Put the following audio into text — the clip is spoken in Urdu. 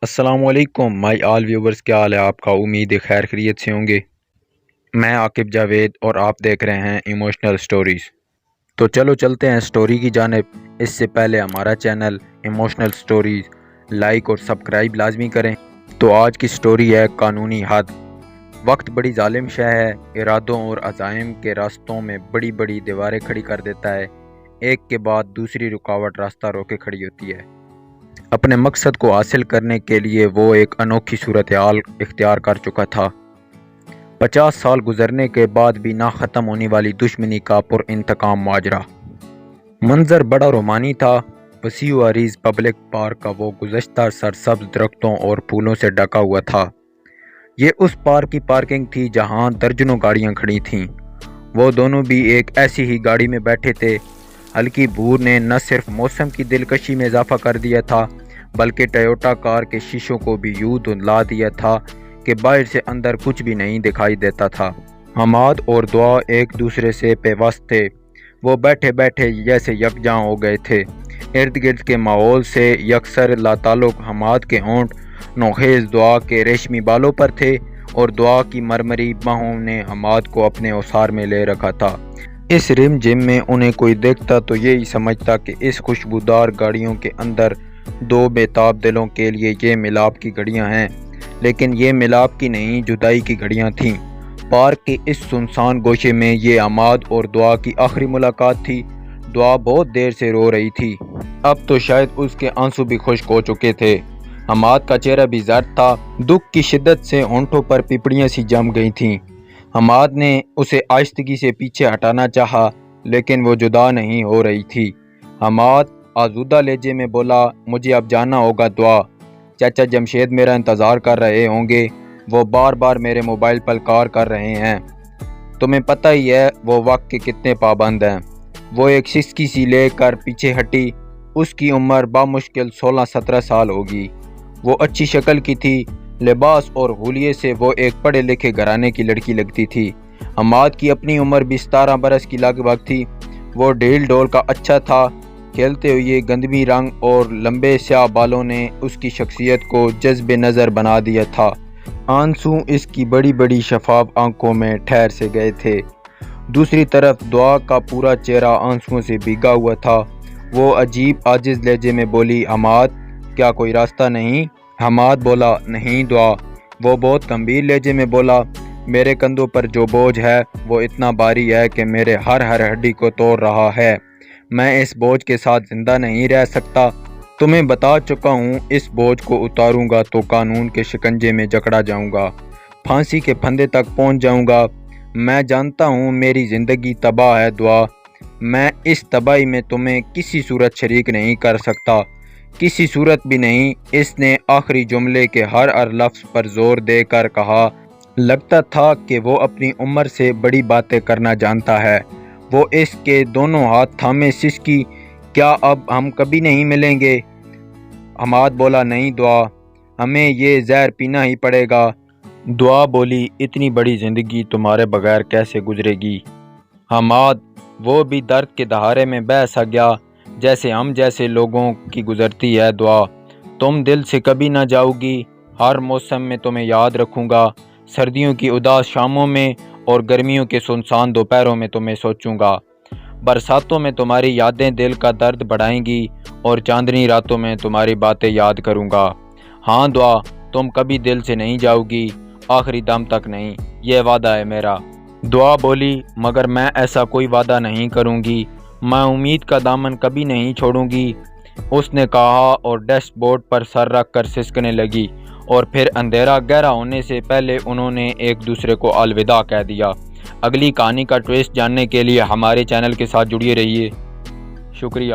السلام علیکم مائی آل ویورز، کیا حال ہے آپ کا؟ امید ہے خیر خیریت سے ہوں گے۔ میں عاقب جاوید اور آپ دیکھ رہے ہیں ایموشنل سٹوریز۔ تو چلو چلتے ہیں سٹوری کی جانب۔ اس سے پہلے ہمارا چینل ایموشنل سٹوریز لائک اور سبسکرائب لازمی کریں۔ تو آج کی سٹوری ہے قانونی حد۔ وقت بڑی ظالم شے ہے، ارادوں اور عزائم کے راستوں میں بڑی بڑی دیواریں کھڑی کر دیتا ہے۔ ایک کے بعد دوسری رکاوٹ راستہ روکے کھڑی ہوتی ہے۔ اپنے مقصد کو حاصل کرنے کے لیے وہ ایک انوکھی صورتحال اختیار کر چکا تھا۔ 50 سال گزرنے کے بعد بھی نہ ختم ہونے والی دشمنی کا پر انتقام ماجرا۔ منظر بڑا رومانی تھا۔ وسیع و عریض پبلک پارک کا وہ گزشتہ سرسبز درختوں اور پھولوں سے ڈھکا ہوا تھا۔ یہ اس پارک کی پارکنگ تھی جہاں درجنوں گاڑیاں کھڑی تھیں۔ وہ دونوں بھی ایک ایسی ہی گاڑی میں بیٹھے تھے۔ ہلکی بھور نے نہ صرف موسم کی دلکشی میں اضافہ کر دیا تھا بلکہ ٹویوٹا کار کے شیشوں کو بھی یوں دھندلا دیا تھا کہ باہر سے اندر کچھ بھی نہیں دکھائی دیتا تھا۔ حماد اور دعا ایک دوسرے سے پیوست تھے۔ وہ بیٹھے بیٹھے جیسے یکجاں ہو گئے تھے۔ ارد گرد کے ماحول سے یکسر لاتعلق حماد کے ہونٹ نوخیز دعا کے ریشمی بالوں پر تھے اور دعا کی مرمری باہوں نے حماد کو اپنے اوسار میں لے رکھا تھا۔ اس رم جم میں انہیں کوئی دیکھتا تو یہی سمجھتا کہ اس خوشبودار گاڑیوں کے اندر دو بےتاب دلوں کے لیے یہ ملاپ کی گھڑیاں ہیں، لیکن یہ ملاپ کی نہیں، جدائی کی گھڑیاں تھیں۔ پارک کے اس سنسان گوشے میں یہ حماد اور دعا کی آخری ملاقات تھی۔ دعا بہت دیر سے رو رہی تھی۔ اب تو شاید اس کے آنسو بھی خشک ہو چکے تھے۔ حماد کا چہرہ بھی زرد تھا۔ دکھ کی شدت سے ہونٹوں پر پپڑیاں سی جم گئی تھیں۔ حماد نے اسے آہستگی سے پیچھے ہٹانا چاہا لیکن وہ جدا نہیں ہو رہی تھی۔ حماد آزودہ لہجے میں بولا، مجھے اب جانا ہوگا دعا۔ چچا جمشید میرا انتظار کر رہے ہوں گے۔ وہ بار بار میرے موبائل پر کال کر رہے ہیں۔ تمہیں پتہ ہی ہے وہ وقت کے کتنے پابند ہیں۔ وہ ایک سسکی سی لے کر پیچھے ہٹی۔ اس کی عمر بامشکل 16-17 سال ہوگی۔ وہ اچھی شکل کی تھی۔ لباس اور حلیے سے وہ ایک پڑھے لکھے گھرانے کی لڑکی لگتی تھی۔ حماد کی اپنی عمر بھی 17 برس کی لگ بھگ تھی۔ وہ ڈھیل ڈول کا اچھا تھا۔ کھیلتے ہوئے گندمی رنگ اور لمبے سیاہ بالوں نے اس کی شخصیت کو جذب نظر بنا دیا تھا۔ آنسو اس کی بڑی بڑی شفاف آنکھوں میں ٹھہر سے گئے تھے۔ دوسری طرف دعا کا پورا چہرہ آنسوؤں سے بھیگا ہوا تھا۔ وہ عجیب عاجز لہجے میں بولی، حماد کیا کوئی راستہ نہیں؟ حماد بولا، نہیں دعا۔ وہ بہت گمبھیر لہجے میں بولا، میرے کندھوں پر جو بوجھ ہے وہ اتنا بھاری ہے کہ میرے ہر ہڈی کو توڑ رہا ہے۔ میں اس بوجھ کے ساتھ زندہ نہیں رہ سکتا۔ تمہیں بتا چکا ہوں، اس بوجھ کو اتاروں گا تو قانون کے شکنجے میں جکڑا جاؤں گا، پھانسی کے پھندے تک پہنچ جاؤں گا۔ میں جانتا ہوں میری زندگی تباہ ہے دعا۔ میں اس تباہی میں تمہیں کسی صورت شریک نہیں کر سکتا، کسی صورت بھی نہیں۔ اس نے آخری جملے کے ہر لفظ پر زور دے کر کہا۔ لگتا تھا کہ وہ اپنی عمر سے بڑی باتیں کرنا جانتا ہے۔ وہ اس کے دونوں ہاتھ تھامے سسکی، کیا اب ہم کبھی نہیں ملیں گے؟ حماد بولا، نہیں دعا، ہمیں یہ زہر پینا ہی پڑے گا۔ دعا بولی، اتنی بڑی زندگی تمہارے بغیر کیسے گزرے گی؟ حماد وہ بھی درد کے دہارے میں بہہ سا گیا جیسے ہم جیسے لوگوں کی گزرتی ہے دعا۔ تم دل سے کبھی نہ جاؤ گی۔ ہر موسم میں تمہیں یاد رکھوں گا۔ سردیوں کی اداس شاموں میں اور گرمیوں کے سنسان دوپہروں میں تمہیں سوچوں گا۔ برساتوں میں تمہاری یادیں دل کا درد بڑھائیں گی اور چاندنی راتوں میں تمہاری باتیں یاد کروں گا۔ ہاں دعا، تم کبھی دل سے نہیں جاؤ گی، آخری دم تک نہیں، یہ وعدہ ہے میرا۔ دعا بولی، مگر میں ایسا کوئی وعدہ نہیں کروں گی۔ میں امید کا دامن کبھی نہیں چھوڑوں گی، اس نے کہا اور ڈیش بورڈ پر سر رکھ کر سسکنے لگی، اور پھر اندھیرا گہرا ہونے سے پہلے انہوں نے ایک دوسرے کو الوداع کہہ دیا۔ اگلی کہانی کا ٹویسٹ جاننے کے لیے ہمارے چینل کے ساتھ جڑے رہیے۔ شکریہ۔